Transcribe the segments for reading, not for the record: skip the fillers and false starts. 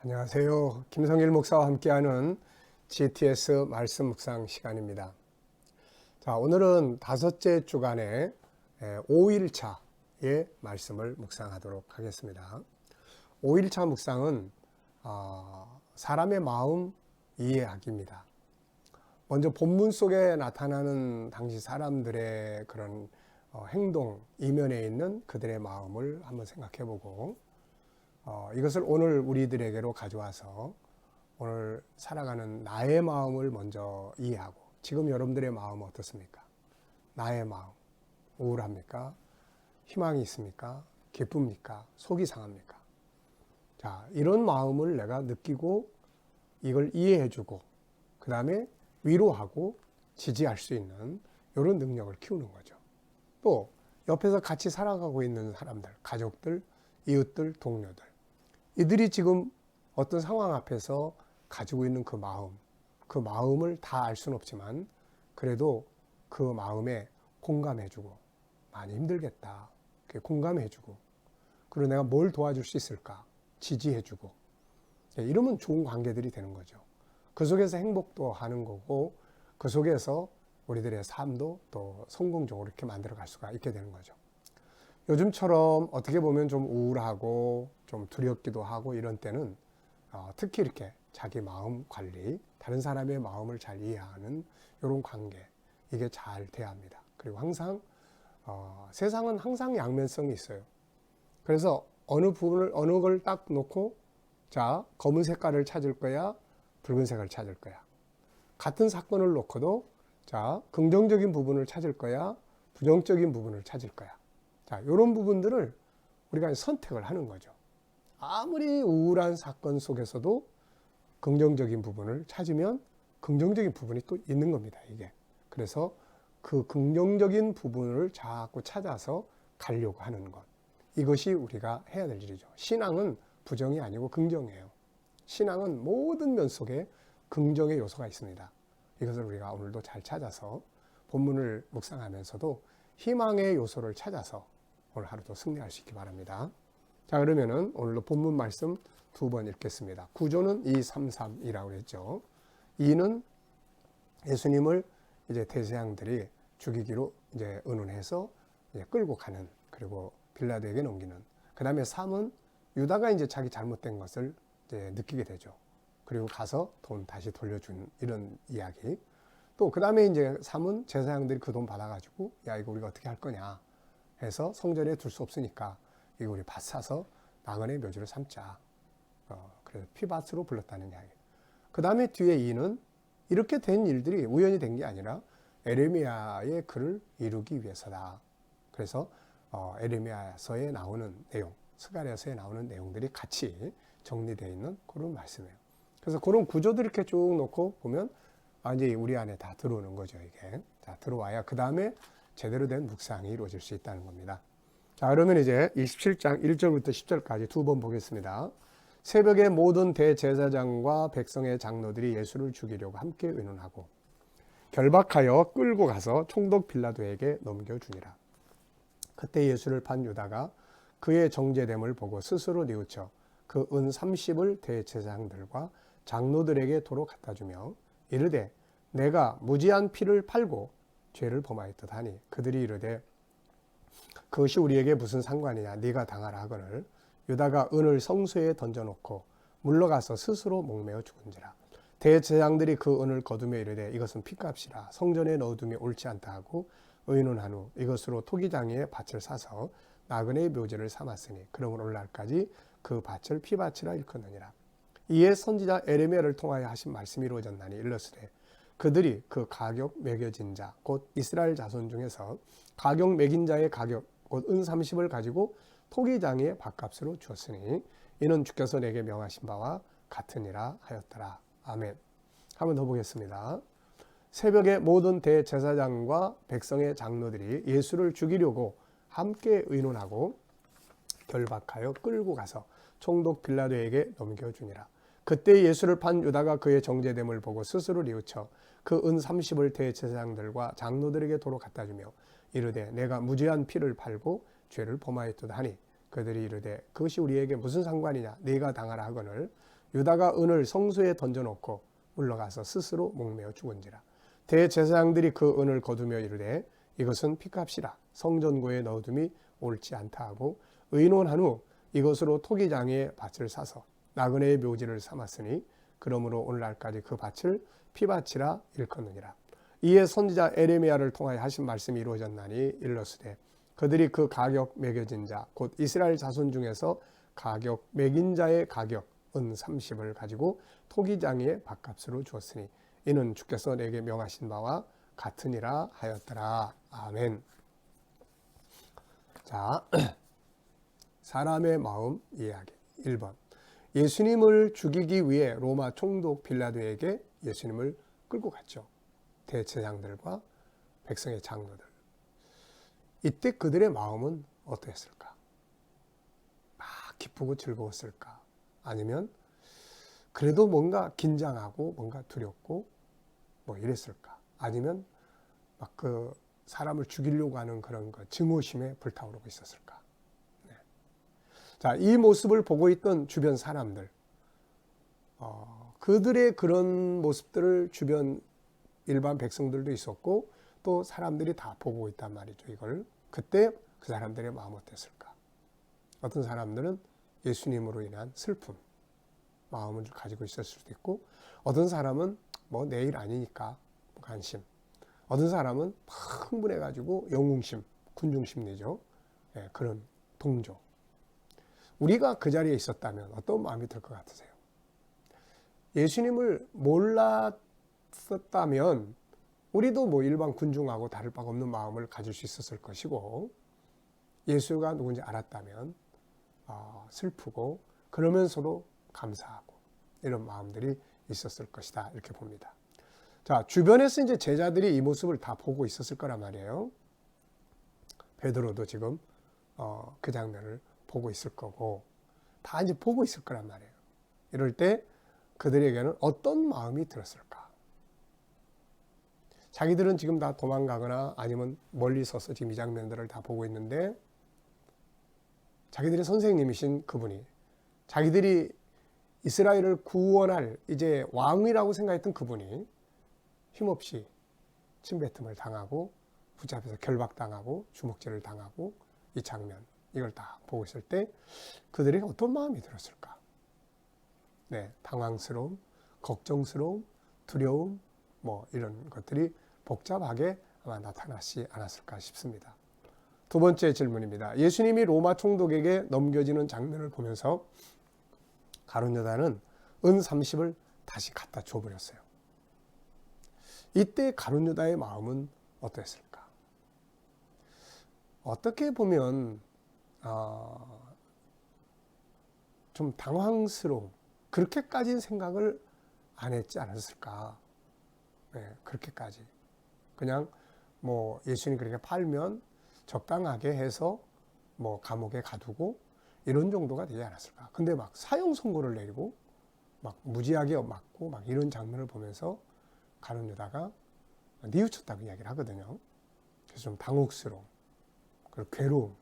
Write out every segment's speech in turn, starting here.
안녕하세요. 김성일 목사와 함께하는 GTS 말씀 묵상 시간입니다. 자, 오늘은 다섯째 주간의 5일차의 말씀을 묵상하도록 하겠습니다. 5일차 묵상은 사람의 마음 이해하기입니다. 먼저 본문 속에 나타나는 당시 사람들의 그런 행동, 이면에 있는 그들의 마음을 한번 생각해보고 이것을 오늘 우리들에게로 가져와서 오늘 살아가는 나의 마음을 먼저 이해하고, 지금 여러분들의 마음은 어떻습니까? 나의 마음, 우울합니까? 희망이 있습니까? 기쁩니까? 속이 상합니까? 자, 이런 마음을 내가 느끼고 이걸 이해해주고 그 다음에 위로하고 지지할 수 있는 이런 능력을 키우는 거죠. 또 옆에서 같이 살아가고 있는 사람들, 가족들, 이웃들, 동료들, 이들이 지금 어떤 상황 앞에서 가지고 있는 그 마음을 다 알 수는 없지만 그래도 그 마음에 공감해주고, 많이 힘들겠다, 공감해주고, 그리고 내가 뭘 도와줄 수 있을까 지지해주고, 이러면 좋은 관계들이 되는 거죠. 그 속에서 행복도 하는 거고, 그 속에서 우리들의 삶도 또 성공적으로 이렇게 만들어 갈 수가 있게 되는 거죠. 요즘처럼 어떻게 보면 좀 우울하고 좀 두렵기도 하고 이런 때는 특히 이렇게 자기 마음 관리, 다른 사람의 마음을 잘 이해하는 이런 관계, 이게 잘 돼야 합니다. 그리고 항상 세상은 항상 양면성이 있어요. 그래서 어느 걸 딱 놓고, 자, 검은 색깔을 찾을 거야, 붉은 색을 찾을 거야. 같은 사건을 놓고도, 자, 긍정적인 부분을 찾을 거야, 부정적인 부분을 찾을 거야. 자, 이런 부분들을 우리가 선택을 하는 거죠. 아무리 우울한 사건 속에서도 긍정적인 부분을 찾으면 긍정적인 부분이 또 있는 겁니다, 이게. 그래서 그 긍정적인 부분을 자꾸 찾아서 가려고 하는 것. 이것이 우리가 해야 될 일이죠. 신앙은 부정이 아니고 긍정이에요. 신앙은 모든 면 속에 긍정의 요소가 있습니다. 이것을 우리가 오늘도 잘 찾아서 본문을 묵상하면서도 희망의 요소를 찾아서 오늘 하루도 승리할 수 있기 바랍니다. 자, 그러면은 오늘도 본문 말씀 두 번 읽겠습니다. 구조는 233이라고 했죠. 2는 예수님을 이제 대제사장들이 죽이기로 이제 의논해서 이제 끌고 가는, 그리고 빌라도에게 넘기는. 그 다음에 3은 유다가 이제 자기 잘못된 것을 이제 느끼게 되죠. 그리고 가서 돈 다시 돌려준 이런 이야기. 또 그 다음에 이제 3은 제사장들이 그 돈 받아가지고, 야, 이거 우리가 어떻게 할 거냐 해서 성전에 둘 수 없으니까 이거 우리 밭 사서 나그네 묘지를 삼자. 그래서 피밭으로 불렀다는 이야기. 그 다음에 뒤에 2는 이렇게 된 일들이 우연히 된 게 아니라 에레미야의 글을 이루기 위해서다. 그래서 에레미야서에 나오는 내용, 스가랴서에 나오는 내용들이 같이 정리되어 있는 그런 말씀이에요. 그래서 그런 구조들 이렇게 쭉 놓고 보면 이제 우리 안에 다 들어오는 거죠, 이게. 자, 들어와야 그 다음에 제대로 된 묵상이 이루어질 수 있다는 겁니다. 자, 그러면 이제 27장 1절부터 10절까지 두 번 보겠습니다. 새벽에 모든 대제사장과 백성의 장로들이 예수를 죽이려고 함께 의논하고 결박하여 끌고 가서 총독 빌라도에게 넘겨주니라. 그때 예수를 판 유다가 그의 정죄됨을 보고 스스로 뉘우쳐 그 은 30을 대제사장들과 장로들에게 도로 갖다 주며 이르되 내가 무지한 피를 팔고 죄를 범하였듯 하니 그들이 이르되 그것이 우리에게 무슨 상관이냐, 네가 당하라 하거늘 유다가 은을 성소에 던져놓고 물러가서 스스로 목매어 죽은지라. 대제사장들이 그 은을 거두며 이르되 이것은 피값이라 성전에 넣어둠이 옳지 않다 하고 의논한 후 이것으로 토기장에 밭을 사서 나그네의 묘지를 삼았으니 그러므로 오늘날까지 그 밭을 피밭이라 일컫느니라. 이에 선지자 에레미야를 통하여 하신 말씀이 이루어졌나니 일러스되 그들이 그 가격 매겨진 자 곧 이스라엘 자손 중에서 가격 매긴 자의 가격 곧 은 30을 가지고 토기장의 밭값으로 주었으니 이는 주께서 내게 명하신 바와 같으니라 하였더라. 아멘. 한 번 더 보겠습니다. 새벽에 모든 대제사장과 백성의 장로들이 예수를 죽이려고 함께 의논하고 결박하여 끌고 가서 총독 빌라도에게 넘겨주니라. 그때 예수를 판 유다가 그의 정죄됨을 보고 스스로 뉘우쳐 그 은 30을 대제사장들과 장로들에게 도로 갖다 주며 이르되 내가 무죄한 피를 팔고 죄를 범하였도다 하니 그들이 이르되 그것이 우리에게 무슨 상관이냐, 네가 당하라 하거늘 유다가 은을 성소에 던져놓고 물러가서 스스로 목매어 죽은지라. 대제사장들이 그 은을 거두며 이르되 이것은 피값이라 성전고에 넣어둠이 옳지 않다 하고 의논한 후 이것으로 토기장의 밭을 사서 나그네의 묘지를 삼았으니 그러므로 오늘날까지 그 밭을 피밭이라 일컫느니라. 이에 선지자 에레미야를 통하여 하신 말씀이 이루어졌나니 일러스되 그들이 그 가격 매겨진 자 곧 이스라엘 자손 중에서 가격 매긴 자의 가격 은 30을 가지고 토기장의 밭값으로 주었으니 이는 주께서 내게 명하신 바와 같으니라 하였더라. 아멘. 자, 사람의 마음 이해하기. 1번. 예수님을 죽이기 위해 로마 총독 빌라도에게 예수님을 끌고 갔죠. 대제사장들과 백성의 장로들. 이때 그들의 마음은 어떠했을까? 막 기쁘고 즐거웠을까? 아니면 그래도 뭔가 긴장하고 뭔가 두렵고 뭐 이랬을까? 아니면 막 그 사람을 죽이려고 하는 그런 거 증오심에 불타오르고 있었을까? 네. 자, 이 모습을 보고 있던 주변 사람들, 그들의 그런 모습들을 주변 일반 백성들도 있었고 또 사람들이 다 보고 있단 말이죠. 이걸 그때 그 사람들의 마음 어땠을까? 어떤 사람들은 예수님으로 인한 슬픔, 마음을 가지고 있을 수도 있고 어떤 사람은 뭐 내일 아니니까 관심, 어떤 사람은 막 흥분해가지고 영웅심, 군중심리죠. 네, 그런 동조. 우리가 그 자리에 있었다면 어떤 마음이 들 것 같으세요? 예수님을 몰랐었다면 우리도 뭐 일반 군중하고 다를 바가 없는 마음을 가질 수 있었을 것이고 예수가 누군지 알았다면 슬프고 그러면서도 감사하고 이런 마음들이 있었을 것이다 이렇게 봅니다. 자, 주변에서 이제 제자들이 이 모습을 다 보고 있었을 거란 말이에요. 베드로도 지금 그 장면을 보고 있을 거고 다 이제 보고 있을 거란 말이에요. 이럴 때 그들에게는 어떤 마음이 들었을까? 자기들은 지금 다 도망가거나 아니면 멀리 서서 지금 이 장면들을 다 보고 있는데 자기들의 선생님이신 그분이 자기들이 이스라엘을 구원할 이제 왕이라고 생각했던 그분이 힘없이 침뱉음을 당하고 붙잡혀서 결박당하고 주먹질을 당하고 이 장면 이걸 다 보고 있을 때 그들에게 어떤 마음이 들었을까? 네, 당황스러움, 걱정스러움, 두려움 뭐 이런 것들이 복잡하게 아마 나타나지 않았을까 싶습니다. 두 번째 질문입니다. 예수님이 로마 총독에게 넘겨지는 장면을 보면서 가룟 유다는 은 30을 다시 갖다 줘버렸어요. 이때 가룟 유다의 마음은 어땠을까? 어떻게 보면 좀 당황스러움, 그렇게까지 생각을 안 했지 않았을까? 네, 그렇게까지. 그냥 뭐 예수님 그렇게 팔면 적당하게 해서 뭐 감옥에 가두고 이런 정도가 되지 않았을까. 근데 막 사형 선고를 내리고 막 무지하게 맞고 막 이런 장면을 보면서 가룟 유다가 뉘우쳤다고 이야기를 하거든요. 그래서 좀 당혹스러움, 그리고 괴로움,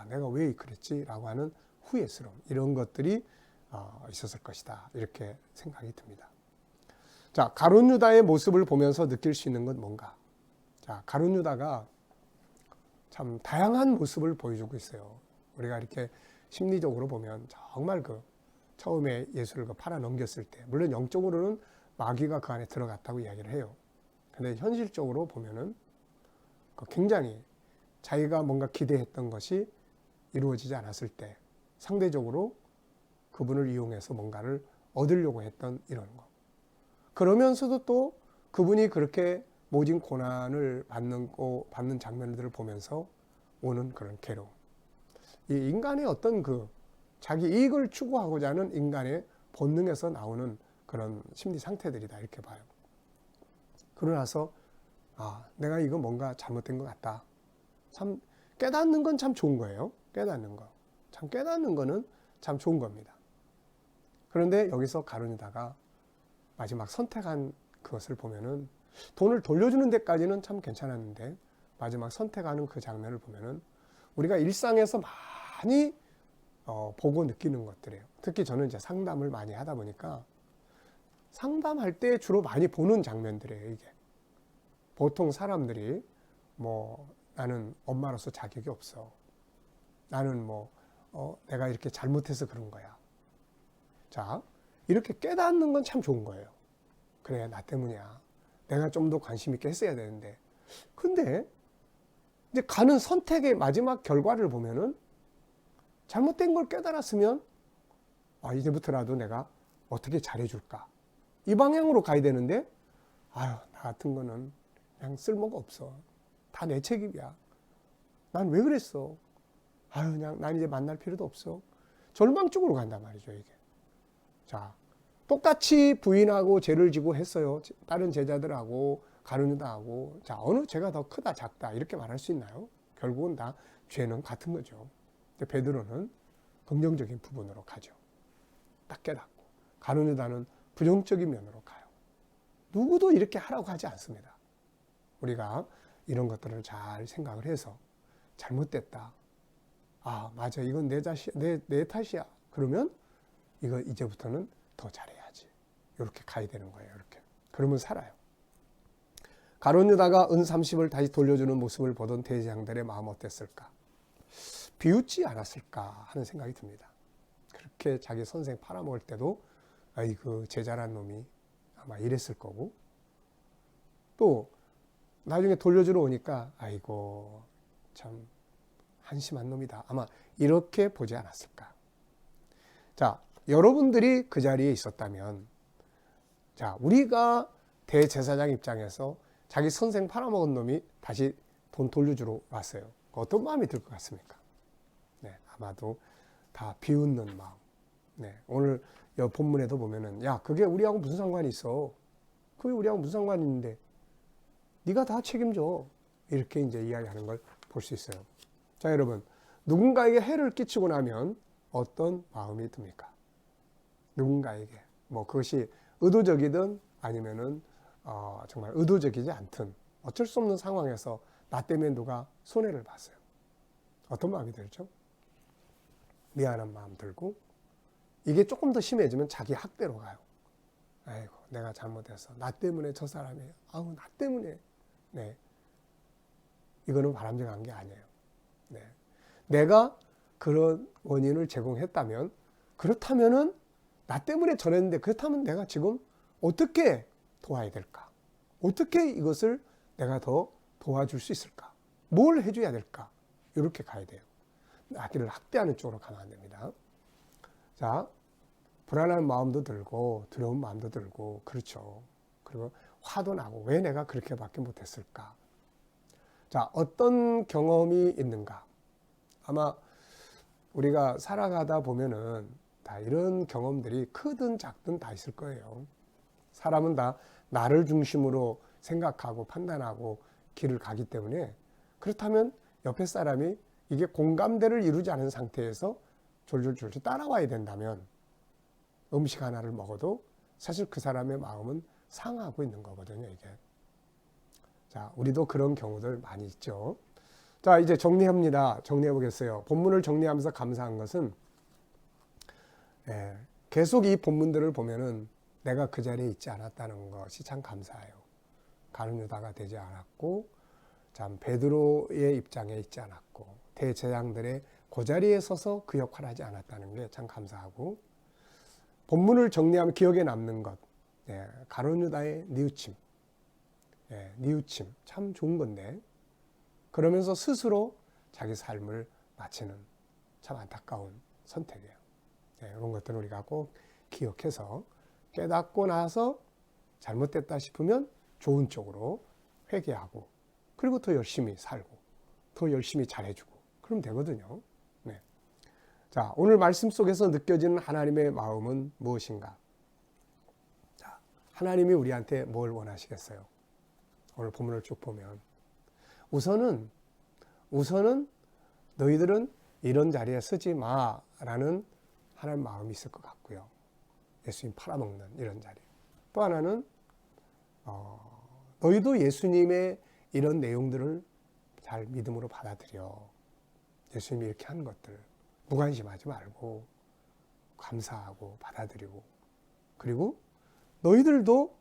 내가 왜 그랬지라고 하는 후회스러움 이런 것들이 있었을 것이다 이렇게 생각이 듭니다. 자, 가룟 유다의 모습을 보면서 느낄 수 있는 건 뭔가? 자, 가룟 유다가 참 다양한 모습을 보여주고 있어요. 우리가 이렇게 심리적으로 보면 정말 처음에 예수를 팔아 넘겼을 때, 물론 영적으로는 마귀가 그 안에 들어갔다고 이야기를 해요. 근데 현실적으로 보면은 굉장히 자기가 뭔가 기대했던 것이 이루어지지 않았을 때 상대적으로 그분을 이용해서 뭔가를 얻으려고 했던 이런 거. 그러면서도 또 그분이 그렇게 모진 고난을 받는 장면들을 보면서 오는 그런 괴로움. 이 인간의 어떤 자기 이익을 추구하고자 하는 인간의 본능에서 나오는 그런 심리 상태들이다 이렇게 봐요. 그러고 나서 내가 이거 뭔가 잘못된 것 같다. 참 깨닫는 건 참 좋은 거예요. 깨닫는 거. 참 깨닫는 거는 참 좋은 겁니다. 그런데 여기서 가룟 유다가 마지막 선택한 그것을 보면은 돈을 돌려주는 데까지는 참 괜찮았는데 마지막 선택하는 그 장면을 보면은 우리가 일상에서 많이 보고 느끼는 것들이에요. 특히 저는 이제 상담을 많이 하다 보니까 상담할 때 주로 많이 보는 장면들이에요. 이게 보통 사람들이 뭐 나는 엄마로서 자격이 없어. 나는 뭐 내가 이렇게 잘못해서 그런 거야. 자, 이렇게 깨닫는 건 참 좋은 거예요. 그래, 나 때문이야. 내가 좀 더 관심 있게 했어야 되는데. 근데 이제 가는 선택의 마지막 결과를 보면은 잘못된 걸 깨달았으면 이제부터라도 내가 어떻게 잘해줄까. 이 방향으로 가야 되는데 나 같은 거는 그냥 쓸모가 없어. 다 내 책임이야. 난 왜 그랬어. 그냥 난 이제 만날 필요도 없어. 절망 쪽으로 간단 말이죠, 이게. 자, 똑같이 부인하고 죄를 지고 했어요. 다른 제자들하고 가룟 유다하고. 자, 어느 죄가 더 크다 작다 이렇게 말할 수 있나요? 결국은 다 죄는 같은 거죠. 근데 베드로는 긍정적인 부분으로 가죠. 딱 깨닫고. 가룟 유다는 부정적인 면으로 가요. 누구도 이렇게 하라고 하지 않습니다. 우리가 이런 것들을 잘 생각을 해서 잘못됐다. 맞아. 이건 내 탓이야. 그러면 이거 이제부터는 더 잘해야지. 이렇게 가야 되는 거예요. 이렇게. 그러면 살아요. 가룟 유다가 은 30을 다시 돌려주는 모습을 보던 대제사장들의 마음 어땠을까? 비웃지 않았을까 하는 생각이 듭니다. 그렇게 자기 선생 팔아먹을 때도 그 제자란 놈이 아마 이랬을 거고, 또 나중에 돌려주러 오니까 아이고 참 한심한 놈이다. 아마 이렇게 보지 않았을까. 자, 여러분들이 그 자리에 있었다면, 자, 우리가 대제사장 입장에서 자기 선생 팔아먹은 놈이 다시 돈 돌려주러 왔어요. 어떤 마음이 들 것 같습니까? 네, 아마도 다 비웃는 마음. 네, 오늘 본문에도 보면은 그게 우리하고 무슨 상관이 있어? 그게 우리하고 무슨 상관이 있는데 네가 다 책임져. 이렇게 이제 이야기하는 걸 볼 수 있어요. 자, 여러분, 누군가에게 해를 끼치고 나면 어떤 마음이 듭니까? 누군가에게 그것이 의도적이든 아니면은 정말 의도적이지 않든 어쩔 수 없는 상황에서 나 때문에 누가 손해를 봤어요. 어떤 마음이 들죠? 미안한 마음 들고, 이게 조금 더 심해지면 자기 학대로 가요. 아이고, 내가 잘못해서 나 때문에 저 사람이 나 때문에. 네, 이거는 바람직한 게 아니에요. 네, 내가 그런 원인을 제공했다면, 그렇다면은 나 때문에 저랬는데, 그렇다면 내가 지금 어떻게 도와야 될까? 어떻게 이것을 내가 더 도와줄 수 있을까? 뭘 해줘야 될까? 이렇게 가야 돼요. 아기를 학대하는 쪽으로 가면 안 됩니다. 자, 불안한 마음도 들고 두려운 마음도 들고, 그렇죠. 그리고 화도 나고 왜 내가 그렇게밖에 못했을까? 자, 어떤 경험이 있는가? 아마 우리가 살아가다 보면은 다 이런 경험들이 크든 작든 다 있을 거예요. 사람은 다 나를 중심으로 생각하고 판단하고 길을 가기 때문에, 그렇다면 옆에 사람이 이게 공감대를 이루지 않은 상태에서 졸졸졸졸 따라와야 된다면 음식 하나를 먹어도 사실 그 사람의 마음은 상하고 있는 거거든요, 이게. 자, 우리도 그런 경우들 많이 있죠. 자, 이제 정리합니다. 정리해 보겠어요. 본문을 정리하면서 감사한 것은, 계속 이 본문들을 보면은 내가 그 자리에 있지 않았다는 것이 참 감사해요. 가룟 유다가 되지 않았고, 참 베드로의 입장에 있지 않았고, 대제사장들의 그 자리에 서서 그 역할을 하지 않았다는 게 참 감사하고, 본문을 정리하면 기억에 남는 것, 가룟 유다의 뉘우침, 뉘우침 참 좋은 건데, 그러면서 스스로 자기 삶을 마치는 참 안타까운 선택이에요. 이런 것들은 우리가 꼭 기억해서 깨닫고 나서 잘못됐다 싶으면 좋은 쪽으로 회개하고, 그리고 더 열심히 살고 더 열심히 잘해주고 그러면 되거든요. 네. 자, 오늘 말씀 속에서 느껴지는 하나님의 마음은 무엇인가? 자, 하나님이 우리한테 뭘 원하시겠어요? 오늘 본문을 쭉 보면 우선은 너희들은 이런 자리에 서지 마라는 하나님 마음이 있을 것 같고요. 예수님 팔아먹는 이런 자리. 또 하나는 너희도 예수님의 이런 내용들을 잘 믿음으로 받아들여. 예수님이 이렇게 하는 것들, 무관심하지 말고 감사하고 받아들이고, 그리고 너희들도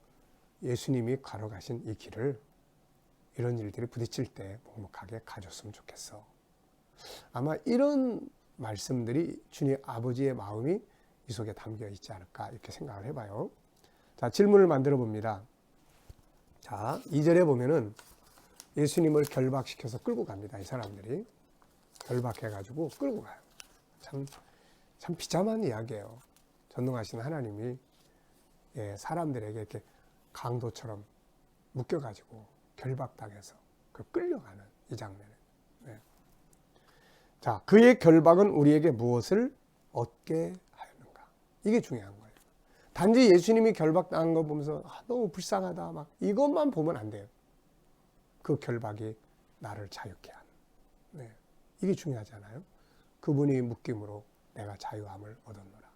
예수님이 걸어가신 이 길을 이런 일들이 부딪힐 때 묵묵하게 가줬으면 좋겠어. 아마 이런 말씀들이 주님 아버지의 마음이 이 속에 담겨 있지 않을까 이렇게 생각을 해봐요. 자, 질문을 만들어 봅니다. 자, 2절에 보면은 예수님을 결박시켜서 끌고 갑니다. 이 사람들이 결박해가지고 끌고 가요. 참 비참한 이야기예요. 전능하신 하나님이 사람들에게 이렇게 강도처럼 묶여가지고 결박당해서 끌려가는 이 장면을. 자, 그의 결박은 우리에게 무엇을 얻게 하였는가? 이게 중요한 거예요. 단지 예수님이 결박당한 거 보면서 너무 불쌍하다 막 이것만 보면 안 돼요. 그 결박이 나를 자유케 하는. 이게 중요하잖아요. 그분이 묶임으로 내가 자유함을 얻었노라.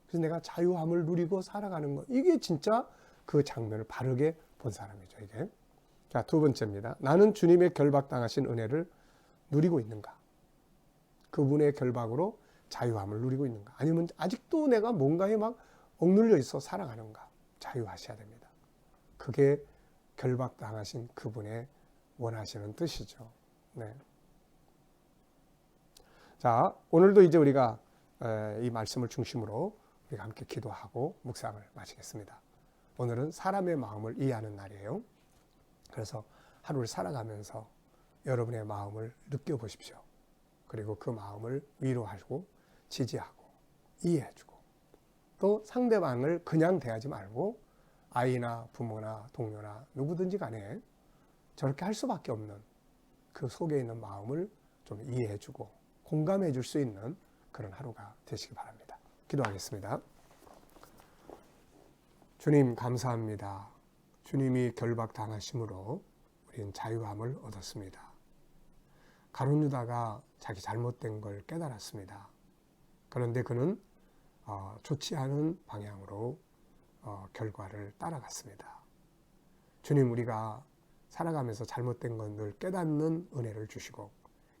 그래서 내가 자유함을 누리고 살아가는 것. 이게 진짜 그 장면을 바르게 본 사람이죠, 이게. 자, 두 번째입니다. 나는 주님의 결박당하신 은혜를 누리고 있는가? 그분의 결박으로 자유함을 누리고 있는가? 아니면 아직도 내가 뭔가에 막 억눌려 있어 살아가는가? 자유하셔야 됩니다. 그게 결박당하신 그분의 원하시는 뜻이죠. 네. 자, 오늘도 이제 우리가 이 말씀을 중심으로 우리가 함께 기도하고 묵상을 마치겠습니다. 오늘은 사람의 마음을 이해하는 날이에요. 그래서 하루를 살아가면서 여러분의 마음을 느껴보십시오. 그리고 그 마음을 위로하고 지지하고 이해해주고, 또 상대방을 그냥 대하지 말고 아이나 부모나 동료나 누구든지 간에 저렇게 할 수밖에 없는 그 속에 있는 마음을 좀 이해해주고 공감해줄 수 있는 그런 하루가 되시기 바랍니다. 기도하겠습니다. 주님 감사합니다. 주님이 결박당하심으로 우리는 자유함을 얻었습니다. 가룟 유다가 자기 잘못된 걸 깨달았습니다. 그런데 그는 좋지 않은 방향으로 결과를 따라갔습니다. 주님, 우리가 살아가면서 잘못된 건 늘 깨닫는 은혜를 주시고,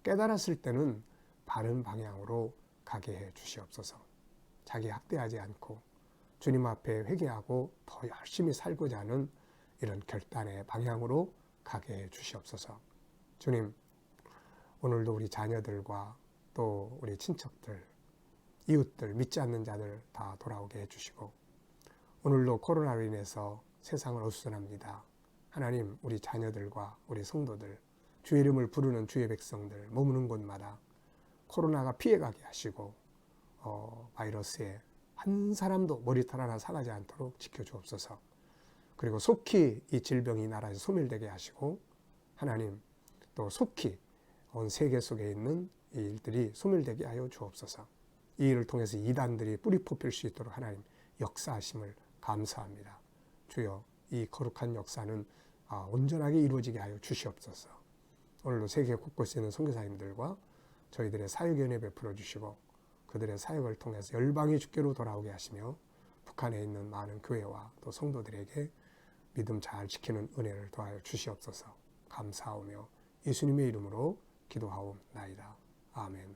깨달았을 때는 바른 방향으로 가게 해 주시옵소서. 자기 학대하지 않고 주님 앞에 회개하고 더 열심히 살고자 하는 이런 결단의 방향으로 가게 해 주시옵소서. 주님, 오늘도 우리 자녀들과 또 우리 친척들, 이웃들, 믿지 않는 자들 다 돌아오게 해주시고, 오늘도 코로나로 인해서 세상을 어수선합니다. 하나님, 우리 자녀들과 우리 성도들, 주의 이름을 부르는 주의 백성들 머무는 곳마다 코로나가 피해가게 하시고 바이러스에 한 사람도 머리털 하나 상하지 않도록 지켜주옵소서. 그리고 속히 이 질병이 나라에서 소멸되게 하시고, 하나님 또 속히 온 세계 속에 있는 이 일들이 소멸되게 하여 주옵소서. 이 일을 통해서 이단들이 뿌리 뽑힐 수 있도록 하나님 역사하심을 감사합니다. 주여, 이 거룩한 역사는 온전하게 이루어지게 하여 주시옵소서. 오늘도 세계 곳곳에 있는 선교사님들과 저희들의 사역의 은혜 베풀어 주시고, 그들의 사역을 통해서 열방이 주께로 돌아오게 하시며, 북한에 있는 많은 교회와 또 성도들에게 믿음 잘 지키는 은혜를 더하여 주시옵소서. 감사하오며 예수님의 이름으로 기도하옵나이다. 아멘.